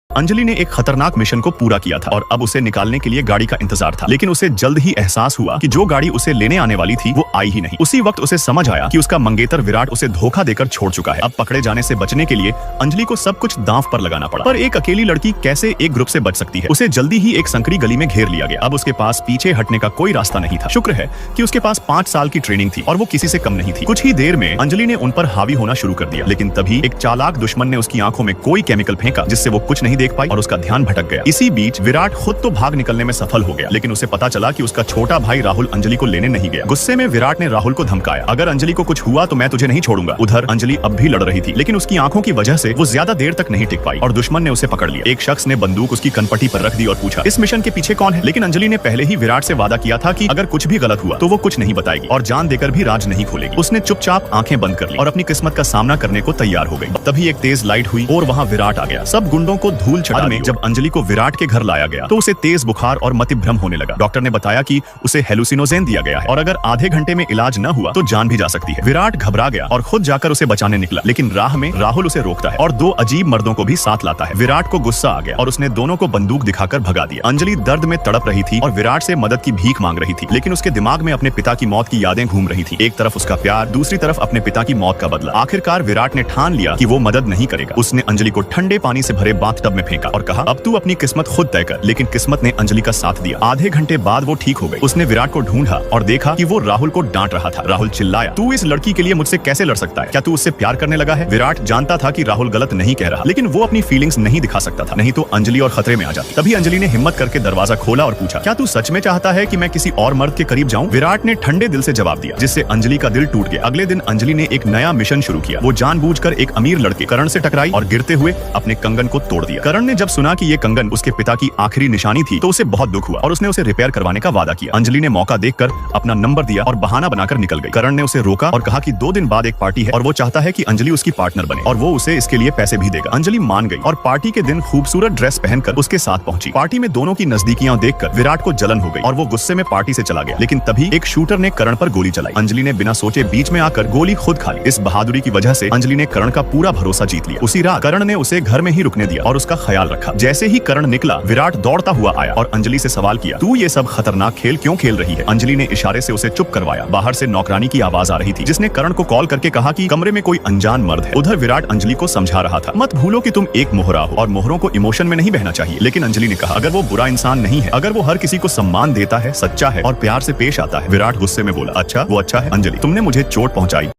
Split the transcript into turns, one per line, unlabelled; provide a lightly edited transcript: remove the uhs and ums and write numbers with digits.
अंजलि ने एक खतरनाक मिशन को पूरा किया था और अब उसे निकालने के लिए गाड़ी का इंतजार था, लेकिन उसे जल्द ही एहसास हुआ कि जो गाड़ी उसे लेने आने वाली थी वो आई ही नहीं। उसी वक्त उसे समझ आया कि उसका मंगेतर विराट उसे धोखा देकर छोड़ चुका है। अब पकड़े जाने से बचने के लिए अंजलि को सब कुछ दांव पर लगाना पड़ा। पर एक अकेली लड़की कैसे एक ग्रुप से बच सकती है? उसे जल्दी ही एक संकरी गली में घेर लिया गया। अब उसके पास पीछे हटने का कोई रास्ता नहीं था। शुक्र है कि उसके पास 5 साल की ट्रेनिंग थी और वो किसी से कम नहीं थी। कुछ ही देर में अंजलि ने उन पर हावी होना शुरू कर दिया, लेकिन तभी एक चालाक दुश्मन ने उसकी आंखों में कोई केमिकल फेंका जिससे वो कुछ नहीं देख पाई और उसका ध्यान भटक गया। इसी बीच विराट खुद तो भाग निकलने में सफल हो गया, लेकिन उसे पता चला कि उसका छोटा भाई राहुल अंजलि को लेने नहीं गया। गुस्से में विराट ने राहुल को धमकाया, अगर अंजलि को कुछ हुआ तो मैं तुझे नहीं छोड़ूंगा। उधर अंजलि अब भी लड़ रही थी, लेकिन उसकी आंखों की वजह से वो ज्यादा देर तक नहीं टिक पाई और दुश्मन ने उसे पकड़ लिया। एक शख्स ने बंदूक उसकी कनपटी पर रख दी और पूछा, इस मिशन के पीछे कौन है? लेकिन अंजलि ने पहले ही विराट से वादा किया था कि अगर कुछ भी गलत हुआ तो वो कुछ नहीं बताएगी और जान देकर भी राज नहीं खोलेगी। उसने चुपचाप आंखें बंद कर ली और अपनी किस्मत का सामना करने को तैयार हो गई। तभी एक तेज लाइट हुई और वहाँ विराट आ गया। सब गुंडों को धूल चढ़ा दी। जब अंजलि को विराट के घर लाया गया तो उसे तेज बुखार और मतिभ्रम होने लगा। डॉक्टर ने बताया कि उसे हेलुसिनोजेन दिया गया है और अगर आधे घंटे में इलाज न हुआ तो जान भी जा सकती है। विराट घबरा गया और खुद जाकर उसे बचाने निकला, लेकिन राह में राहुल उसे रोकता है और 2 अजीब मर्दों को भी साथ लाता है। विराट को गुस्सा आ गया और उसने दोनों को बंदूक दिखाकर भगा दिया। अंजलि दर्द में तड़प रही थी और विराट से मदद की भीख मांग रही थी, लेकिन उसके दिमाग में अपने पिता की मौत की यादें घूम रही थी। एक तरफ उसका प्यार, दूसरी तरफ अपने पिता की मौत का बदला। आखिरकार विराट ने ठान लिया कि वो मदद नहीं करेगा। उसने अंजलि को ठंडे पानी से भरे बाथटब में फेंका और कहा, अब तू अपनी किस्मत खुद तय कर। लेकिन किस्मत ने अंजलि का साथ दिया। आधे घंटे बाद वो ठीक हो गई। उसने विराट को ढूंढा और देखा कि वो राहुल को डांट रहा था। राहुल चिल्लाया, तू इस लड़की के लिए मुझसे कैसे लड़ सकता है? क्या तू उससे प्यार करने लगा है? विराट जानता था कि राहुल गलत नहीं कह रहा, लेकिन वो अपनी फीलिंग्स नहीं दिखा सकता था, नहीं तो अंजलि और खतरे में आ जाती। तभी अंजलि ने हिम्मत करके दरवाजा खोला और पूछा, क्या तू सच में चाहता है कि मैं किसी और मर्द के करीब जाऊं? विराट ने ठंडे दिल से जवाब दिया, जिससे अंजलि का दिल टूट गया। अगले दिन अंजलि ने एक नया मिशन शुरू किया। वो जानबूझकर एक अमीर लड़के करण से टकराई और गिरते हुए अपने कंगन को तोड़ दिया। करण ने जब सुना कि ये कंगन उसके पिता की आखिरी निशानी थी तो उसे बहुत दुख हुआ और उसने उसे रिपेयर करवाने का वादा किया। अंजलि ने मौका देखकर अपना नंबर दिया और बहाना बनाकर निकल गई। करण ने उसे रोका और कहा कि 2 दिन बाद एक पार्टी है और वो चाहता है कि अंजलि उसकी पार्टनर बने और वो उसे इसके लिए पैसे भी देगा। अंजलि मान गई और पार्टी के दिन खूबसूरत ड्रेस पहनकर उसके साथ पहुंची। पार्टी में दोनों की नजदीकियां देखकर विराट को जलन हो गई और वो गुस्से में पार्टी से चला गया, लेकिन तभी एक शूटर ने करण पर गोली चलाई। अंजलि ने बिना सोचे बीच में आकर गोली खुद खा ली। इस बहादुरी की वजह से अंजलि ने करण का पूरा भरोसा जीत लिया। उसी रात करण ने उसे घर में ही रुकने दिया और उसका ख्याल रखा। जैसे ही करण निकला, विराट दौड़ता हुआ आया और अंजलि से सवाल किया, तू ये सब खतरनाक खेल क्यों खेल रही है? अंजलि ने इशारे से उसे चुप करवाया। बाहर से नौकरानी की आवाज आ रही थी, जिसने करण को कॉल करके कहा कि कमरे में कोई अनजान मर्द है। उधर विराट अंजलि को समझा रहा था, मत भूलो कि तुम एक मोहरा हो और मोहरों को इमोशन में नहीं बहना चाहिए। लेकिन अंजलि ने कहा, अगर वो बुरा इंसान नहीं है, अगर वो हर किसी को सम्मान देता है, सच्चा है और प्यार से पेश आता है। विराट गुस्से में बोला, अच्छा वो अच्छा है अंजलि, तुमने मुझे चोट पहुंचाई।